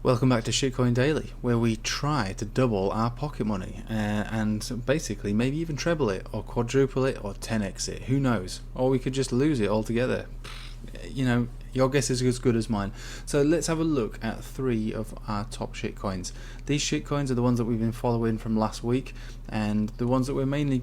Welcome back to Shitcoin Daily, where we try to double our pocket money and basically maybe even treble it or quadruple it or 10x it, who knows, or we could just lose it altogether. You know, your guess is as good as mine. So let's have a look at 3 of our top shitcoins. These shitcoins are the ones that we've been following from last week and the ones that we're mainly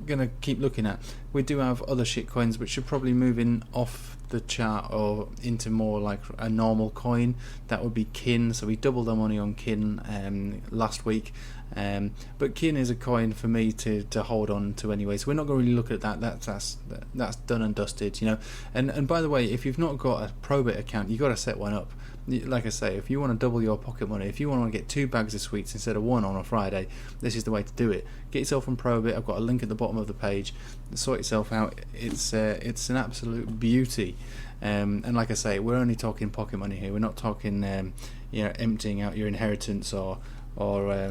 going to keep looking at. We do have other shitcoins which are probably moving off the chart or into more like a normal coin. That would be Kin. So we doubled our money on Kin last week, but Kin is a coin for me to hold on to anyway, so we're not going to really look at that. That's done and dusted, you know. And by the way, if you've not got a Probit account, you've got to set one up. Like I say, if you want to double your pocket money, if you want to get 2 bags of sweets instead of 1 on a Friday, this is the way to do it. Get yourself on Probit. I've got a link at the bottom of the page. Sort yourself out. It's an absolute beauty. And like I say, we're only talking pocket money here. We're not talking emptying out your inheritance or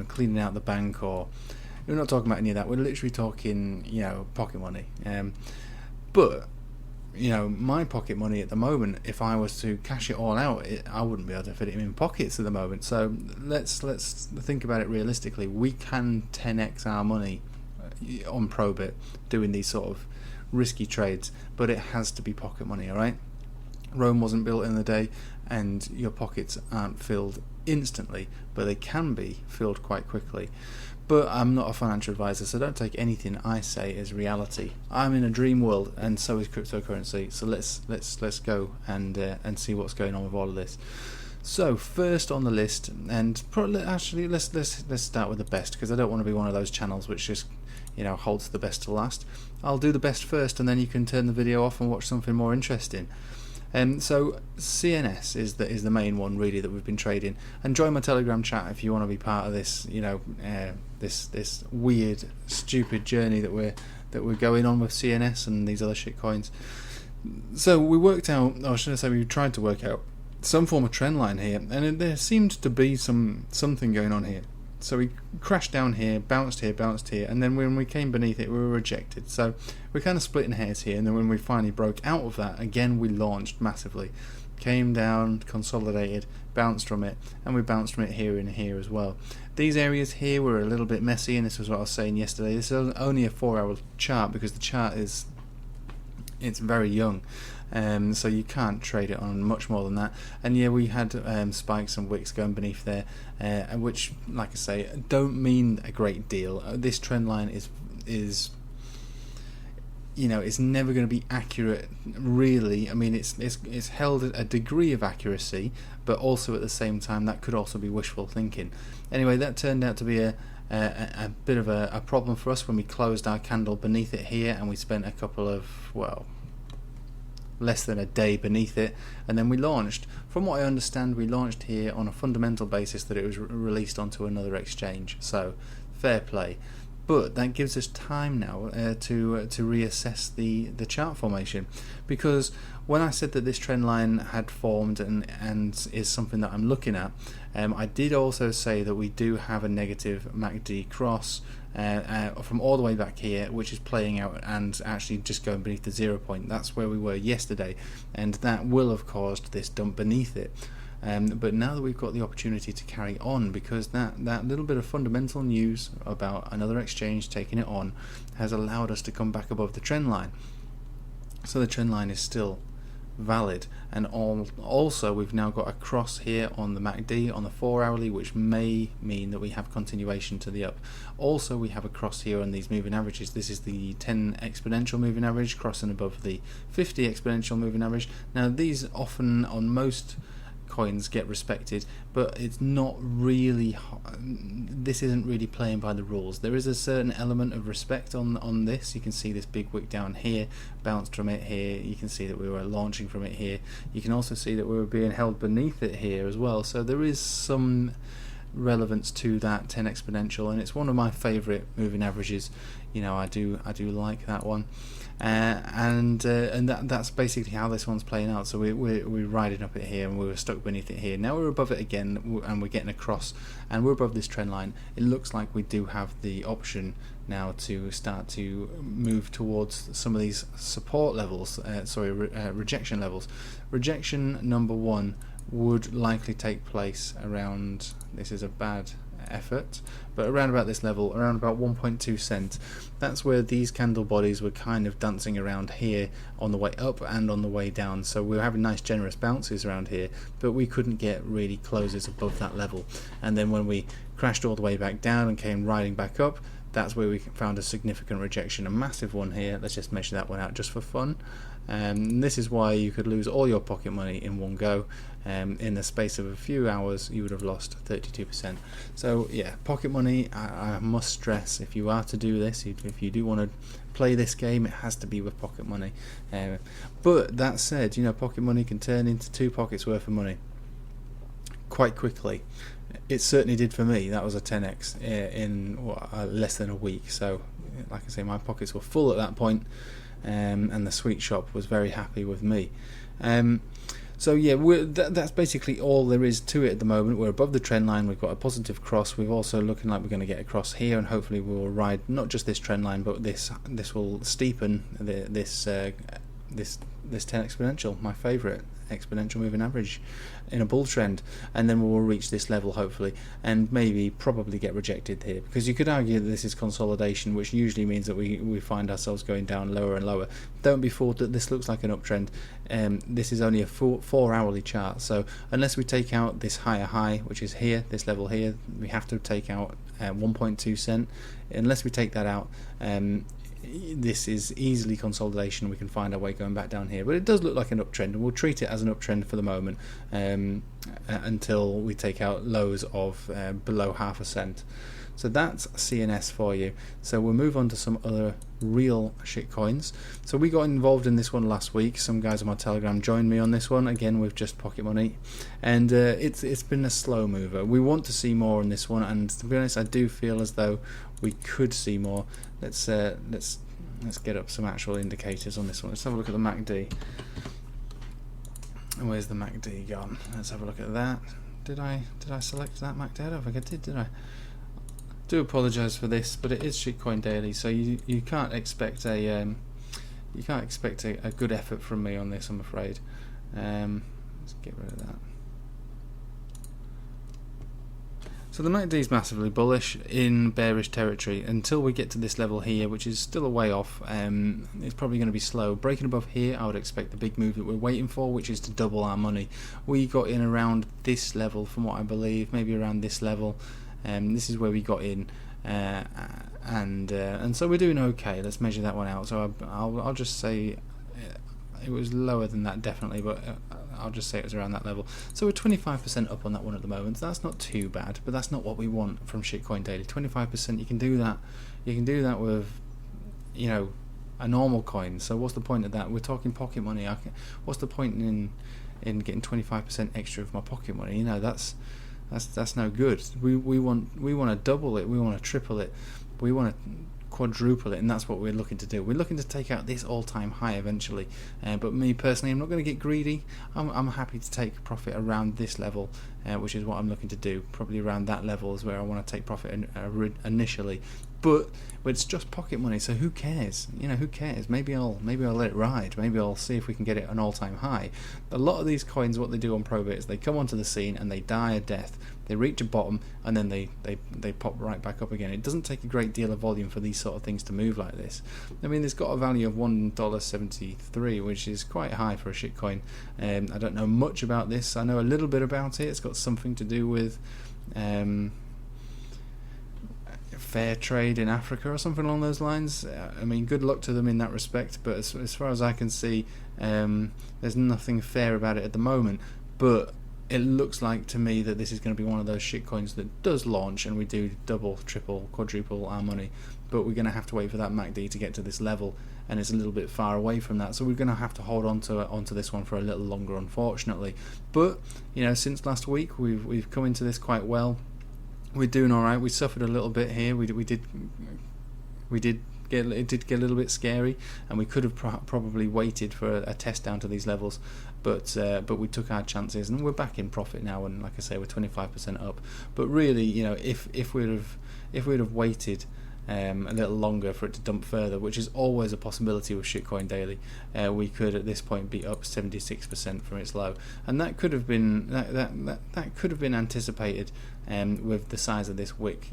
cleaning out the bank, or we're not talking about any of that. We're literally talking pocket money. But my pocket money at the moment, if I was to cash it all out, I wouldn't be able to fit it in my pockets at the moment. So let's think about it realistically. We can 10x our money on Probit doing these sort of risky trades, but it has to be pocket money, alright? Rome wasn't built in a day, and your pockets aren't filled instantly, but they can be filled quite quickly. But I'm not a financial advisor, so don't take anything I say as reality. I'm in a dream world, and so is cryptocurrency. So let's go and see what's going on with all of this. So first on the list, and probably actually let's start with the best, because I don't want to be one of those channels which just holds the best to last. I'll do the best first, and then you can turn the video off and watch something more interesting. So CNS is the main one really that we've been trading, and join my Telegram chat if you want to be part of this this weird stupid journey that we're going on with CNS and these other shit coins. So we worked out, or should I say we tried to work out some form of trend line here, and there seemed to be something going on here. So we crashed down here, bounced here, and then when we came beneath it, we were rejected. So we're kind of splitting hairs here, and then when we finally broke out of that, again we launched massively. Came down, consolidated, bounced from it, and we bounced from it here and here as well. These areas here were a little bit messy, and this was what I was saying yesterday. This is only a 4-hour chart because the chart it's very young. So you can't trade it on much more than that. And yeah, we had spikes and wicks going beneath there, which, like I say, don't mean a great deal. This trend line is it's never going to be accurate, really. I mean, it's held a degree of accuracy, but also at the same time that could also be wishful thinking. Anyway, that turned out to be a bit of a problem for us when we closed our candle beneath it here, and we spent a couple of less than a day beneath it, and then we launched. From what I understand, we launched here on a fundamental basis that it was released onto another exchange, so fair play. But that gives us time now to reassess the chart formation, because when I said that this trend line had formed and is something that I'm looking at, I did also say that we do have a negative MACD cross from all the way back here, which is playing out and actually just going beneath the 0 point. That's where we were yesterday, and that will have caused this dump beneath it. But now that we've got the opportunity to carry on, because that little bit of fundamental news about another exchange taking it on has allowed us to come back above the trend line. So the trend line is still valid, and also we've now got a cross here on the MACD on the 4-hourly, which may mean that we have continuation to the up. Also, we have a cross here on these moving averages. This is the 10 exponential moving average crossing above the 50 exponential moving average. Now, these often on most coins get respected, but it's not really, this isn't really playing by the rules. There is a certain element of respect on this. You can see this big wick down here, bounced from it here. You can see that we were launching from it here. You can also see that we were being held beneath it here as well. So there is some relevance to that 10 exponential, and it's one of my favorite moving averages. I do like that one. And that's basically how this one's playing out. So we're riding up it here, and we were stuck beneath it here. Now we're above it again, and we're getting across, and we're above this trend line. It looks like we do have the option now to start to move towards some of these support levels, rejection levels. Rejection number 1 would likely take place around, this is a bad effort, but around about this level, around about 1.2 cent. That's where these candle bodies were kind of dancing around here on the way up and on the way down. So we were having nice generous bounces around here, but we couldn't get really closes above that level. And then when we crashed all the way back down and came riding back up, that's where we found a significant rejection, a massive one here. Let's just measure that one out just for fun. This is why you could lose all your pocket money in one go. In the space of a few hours, you would have lost 32%. So yeah, pocket money, I must stress, if you are to do this, if you do want to play this game, it has to be with pocket money. But that said, you know, pocket money can turn into 2 pockets worth of money quite quickly. It certainly did for me. That was a 10x in less than a week. So like I say, my pockets were full at that point, and the sweet shop was very happy with me. So yeah, that's basically all there is to it at the moment. We're above the trend line, we've got a positive cross, we're also looking like we're going to get across here, and hopefully we'll ride not just this trend line, but this will steepen this 10 exponential, my favourite exponential moving average in a bull trend, and then we'll reach this level hopefully, and maybe probably get rejected here, because you could argue that this is consolidation, which usually means that we find ourselves going down lower and lower. Don't be fooled that this looks like an uptrend. This is only a 4 hourly chart, so unless we take out this higher high, which is here, this level here, we have to take out 1.2 cent. Unless we take that out, this is easily consolidation. We can find our way going back down here, but it does look like an uptrend, and we'll treat it as an uptrend for the moment, until we take out lows of below half a cent. So that's CNS for you. So we'll move on to some other real shitcoins. So we got involved in this one last week. Some guys on my Telegram joined me on this one, again with just pocket money, and it's been a slow mover. We want to see more on this one, and to be honest, I do feel as though we could see more. Let's get up some actual indicators on this one. Let's have a look at the MACD. Where's the MACD gone? Let's have a look at that. Did I select that MACD? I don't think I did I? Do apologise for this, but it is Shitcoin Daily, so you can't expect a good effort from me on this, I'm afraid. Let's get rid of that. So the MACD is massively bullish in bearish territory until we get to this level here, which is still a way off. It's probably going to be slow. Breaking above here, I would expect the big move that we're waiting for, which is to double our money. We got in around this level, from what I believe, maybe around this level. This is where we got in, and so we're doing okay. Let's measure that one out. So I'll just say it was lower than that, definitely, but I'll just say it was around that level. So we're 25% up on that one at the moment. So that's not too bad, but that's not what we want from Shitcoin Daily. 25%, you can do that. You can do that with, you know, a normal coin. So what's the point of that? We're talking pocket money. What's the point in getting 25% extra of my pocket money? You know, that's no good. We want to double it. We want to triple it. We want to quadruple it, and that's what we're looking to do. We're looking to take out this all-time high eventually, but me personally, I'm not going to get greedy. I'm happy to take profit around this level, which is what I'm looking to do. Probably around that level is where I want to take profit initially, but it's just pocket money, so who cares? You know, who cares? Maybe I'll let it ride. Maybe I'll see if we can get it an all-time high. A lot of these coins, what they do on Probit is they come onto the scene and they die a death. They reach a bottom and then they pop right back up again. It doesn't take a great deal of volume for these sort of things to move like this. I mean, it's got a value of $1.73, which is quite high for a shitcoin. I don't know much about this. I know a little bit about it. It's got something to do with fair trade in Africa or something along those lines. I mean, good luck to them in that respect, but as far as I can see, there's nothing fair about it at the moment. But it looks like to me that this is going to be one of those shitcoins that does launch and we do double, triple, quadruple our money, but we're going to have to wait for that MACD to get to this level, and it's a little bit far away from that, so we're going to have to hold onto this one for a little longer, unfortunately. But you know, since last week we've come into this quite well. We're doing all right. We suffered a little bit here. It did get a little bit scary, and we could have probably waited for a test down to these levels, but we took our chances, and we're back in profit now. And like I say, we're 25% up. But really, you know, if we'd have waited a little longer for it to dump further, which is always a possibility with Shitcoin Daily. We could at this point be up 76% from its low, and that could have been that could have been anticipated with the size of this wick,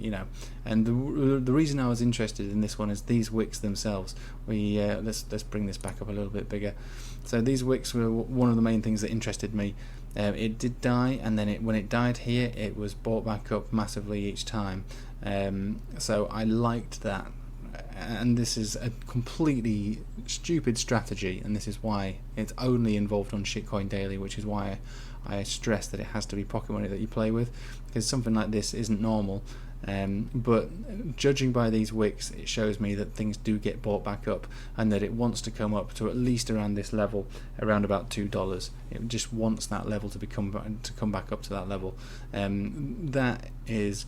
And the reason I was interested in this one is these wicks themselves. Let's bring this back up a little bit bigger. So these wicks were one of the main things that interested me. It did die, and then when it died here, it was bought back up massively each time. So I liked that, and this is a completely stupid strategy, and this is why it's only involved on Shitcoin Daily, which is why I stress that it has to be pocket money that you play with, because something like this isn't normal. But judging by these wicks, it shows me that things do get bought back up, and that it wants to come up to at least around this level, around about $2. It just wants that level to come back up to that level. That is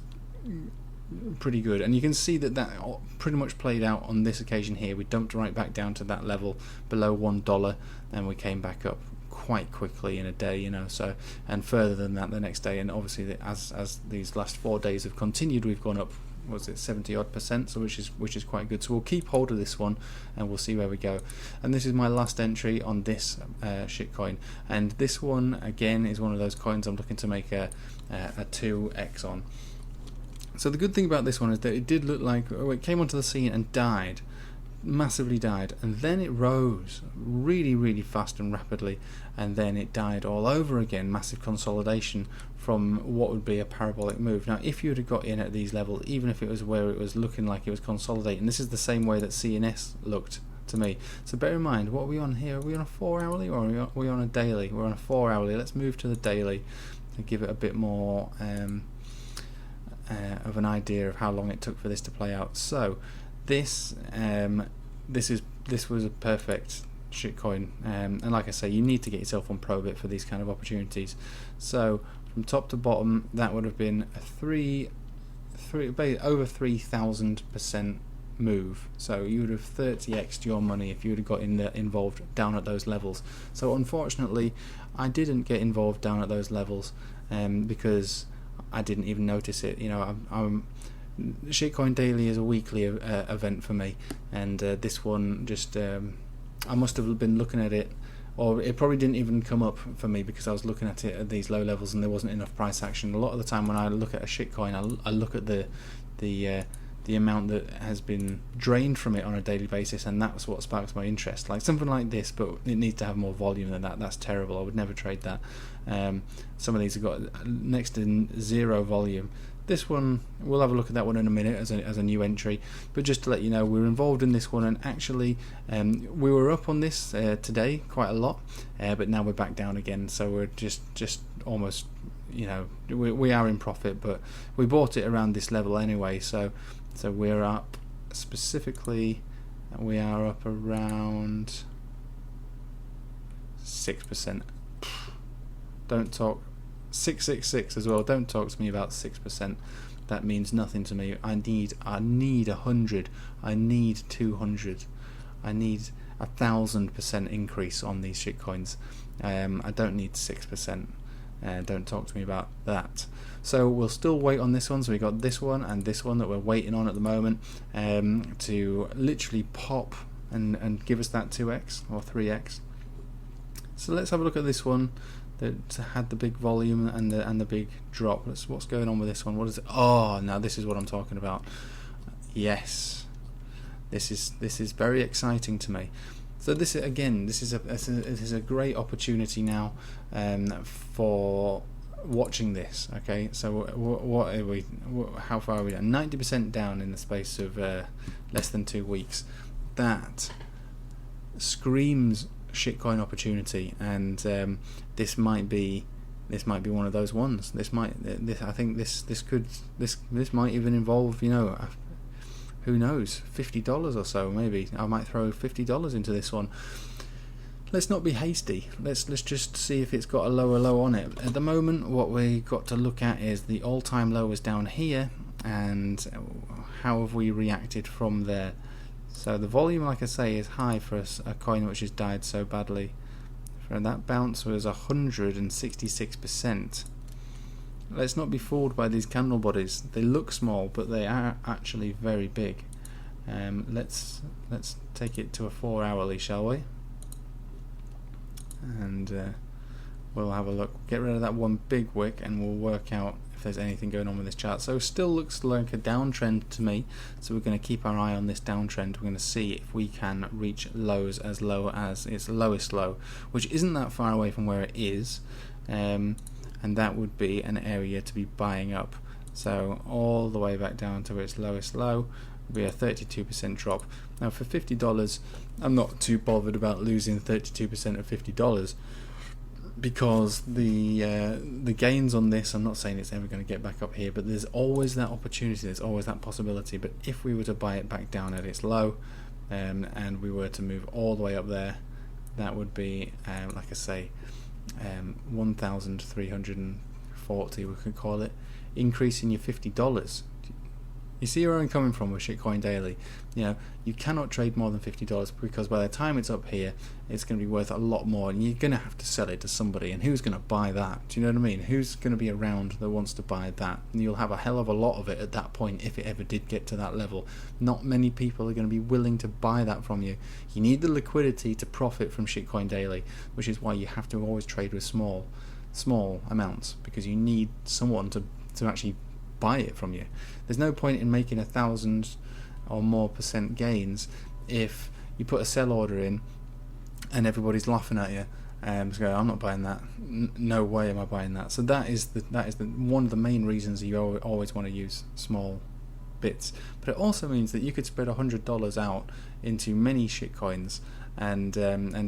pretty good, and you can see that pretty much played out on this occasion here. We dumped right back down to that level below $1, and we came back up quite quickly in a day, so, and further than that the next day. And obviously as these last 4 days have continued, we've gone up, 70% so which is quite good. So we'll keep hold of this one and we'll see where we go. And this is my last entry on this shitcoin, and this one again is one of those coins I'm looking to make a 2x on. So the good thing about this one is that it did look like it came onto the scene and died, massively died, and then it rose really, really fast and rapidly, and then it died all over again. Massive consolidation from what would be a parabolic move. Now, if you would have got in at these levels, even if it was where it was looking like it was consolidating, this is the same way that CNS looked to me. So bear in mind, what are we on here? Are we on a 4-hourly or are we on a daily? We're on a 4-hourly. Let's move to the daily and give it a bit more of an idea of how long it took for this to play out. So this was a perfect shitcoin, and like I say, you need to get yourself on Probit for these kind of opportunities. So from top to bottom, that would have been a over 3,000% move. So you would have 30x'd your money if you would have got involved down at those levels. So unfortunately, I didn't get involved down at those levels because I didn't even notice it. Shitcoin Daily is a weekly event for me, and this one just I must have been looking at it, or it probably didn't even come up for me because I was looking at it at these low levels and there wasn't enough price action. A lot of the time when I look at a shitcoin, I look at the amount that has been drained from it on a daily basis, and that's what sparks my interest. Like something like this, but it needs to have more volume than that. That's terrible. I would never trade that. Some of these have got next to 0 volume. This one, we'll have a look at that one in a minute as a new entry, but just to let you know, we're involved in this one, and actually we were up on this today quite a lot, but now we're back down again, so we're just almost, we are in profit, but we bought it around this level anyway, so we're up, specifically we are up around 6%. Don't talk 666 as well. Don't talk to me about 6%. That means nothing to me. I need 100. I need 200. I need 1,000% increase on these shitcoins. I don't need 6%. Don't talk to me about that. So we'll still wait on this one. So we got this one and this one that we're waiting on at the moment to literally pop and give us that 2x or 3x. So let's have a look at this one that had the big volume and the big drop. What's going on with this one? What is it? Oh, now this is what I'm talking about. Yes, this is very exciting to me. So this is a great opportunity now for watching this. Okay, so what are we? How far are we down? 90% down in the space of less than 2 weeks. That screams shitcoin opportunity, and this might be one of those ones. I think this might even involve, who knows, $50 or so. Maybe I might throw $50 into this one. Let's not be hasty. Let's just see if it's got a lower low on it. At the moment, what we got to look at is the all-time low is down here, and how have we reacted from there. So the volume, like I say, is high for a coin which has died so badly. And that bounce was 166%. Let's not be fooled by these candle bodies. They look small, but they are actually very big. Let's take it to a 4 hourly, shall we? And we'll have a look. Get rid of that one big wick, and we'll work out if there's anything going on with this chart. So still looks like a downtrend to me, so we're going to keep our eye on this downtrend. We're going to see if we can reach lows as low as its lowest low, which isn't that far away from where it is, and that would be an area to be buying up. So all the way back down to its lowest low would be a 32% drop. Now for $50, I'm not too bothered about losing 32% of $50, because the gains on this, I'm not saying it's ever going to get back up here, but there's always that opportunity, there's always that possibility. But if we were to buy it back down at its low, and we were to move all the way up there, that would be, like I say, 1,340, we could call it, increasing your $50. You see where I'm coming from with Shitcoin Daily. You know, you cannot trade more than $50, because by the time it's up here, it's going to be worth a lot more, and you're going to have to sell it to somebody. And who's going to buy that? Do you know what I mean? Who's going to be around that wants to buy that? And you'll have a hell of a lot of it at that point if it ever did get to that level. Not many people are going to be willing to buy that from you. You need the liquidity to profit from Shitcoin Daily, which is why you have to always trade with small amounts, because you need someone to actually buy it from you. There's no point in making 1,000 or more % gains if you put a sell order in and everybody's laughing at you. So I'm not buying that. No way am I buying that. So that is the one of the main reasons you always want to use small bits. But it also means that you could spread $100 out into many shitcoins and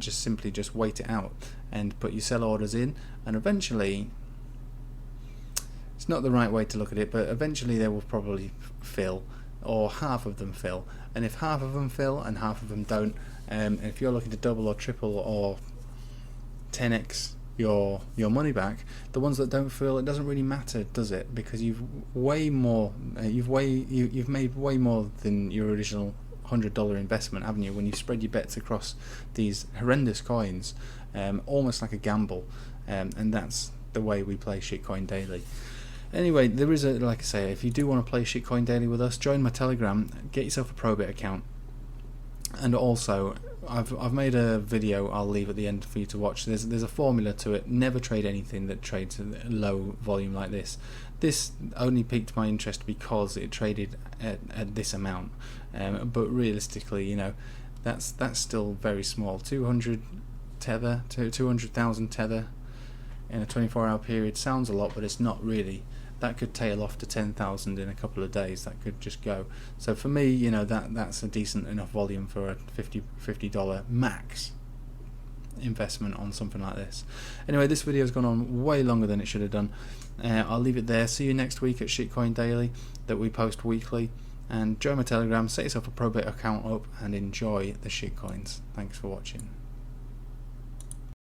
just simply just wait it out and put your sell orders in, and eventually, it's not the right way to look at it, but eventually they will probably fill, or half of them fill. And if half of them fill and half of them don't, if you're looking to double or triple or 10x your money back, the ones that don't fill, it doesn't really matter, does it? Because you've made way more than your original $100 investment, haven't you? When you spread your bets across these horrendous coins, almost like a gamble, and that's the way we play Shitcoin Daily. Anyway, there is like I say, if you do want to play Shitcoin Daily with us, join my Telegram, get yourself a Probit account, and also I've made a video I'll leave at the end for you to watch. There's a formula to it. Never trade anything that trades at low volume like this. This only piqued my interest because it traded at this amount, but realistically, you know, that's still very small. 200,000 tether in a 24-hour period sounds a lot, but it's not really. That could tail off to 10,000 in a couple of days. That could just go. So for me, you know, that's a decent enough volume for a $50 max investment on something like this. Anyway, this video has gone on way longer than it should have done. I'll leave it there. See you next week at Shitcoin Daily, that we post weekly. And join my Telegram, set yourself a Probit account up, and enjoy the shitcoins. Thanks for watching.